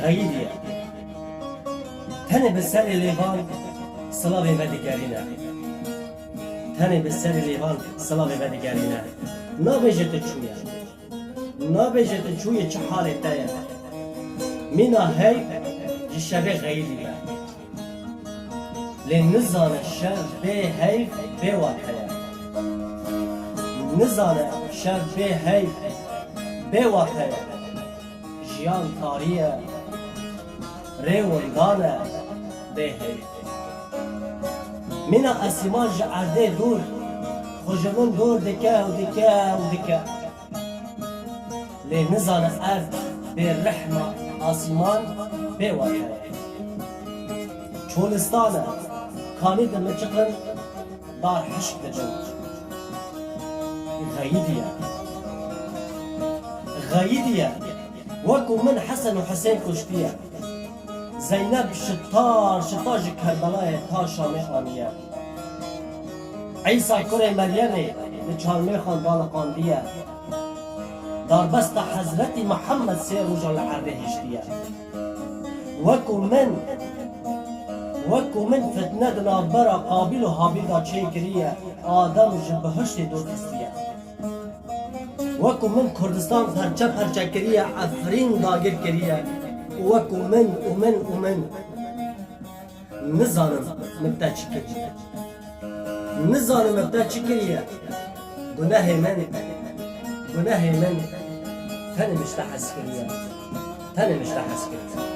غیریه تنه به سر لیوان سلاوی و دیگرینه تنه به سر لیوان سلاوی و دیگرینه نابیجت چویه نابیجت چویه چه حالت دایه مینا هی جشبه غیریه لنزان الشر به هیف به واقعه نزان الشر به هیف به واقعه جیان تاریه ریوندانه به هیف منا اسیمان جعرده دور خوشمون دور دکه و دکه و دکه لنزان ارد به رحمه آسیمان به واقعه چولستانه کانی دم چقن دار حشق دجن غیدیه غیدیه وکو من حسن و حسین کشتیه زینب شطار شطاج کربلای تا شامی خانیه عیسی کره مریمی به چارمی خان بالقاندیه داربست حضرت محمد سیر روژا لعرده هشتیه وکو من فتنه دنابرا قابل و حابیل دا چه کریه آدم جبهشت دو خستیه وکو من کردستان پرچه پرچه کریه افرین داگر کریه وکو من نزانم مبتا چی کریه نزانم مبتا چی کریه گناه من تنه مشتحس کریه تنه مشتحس کریه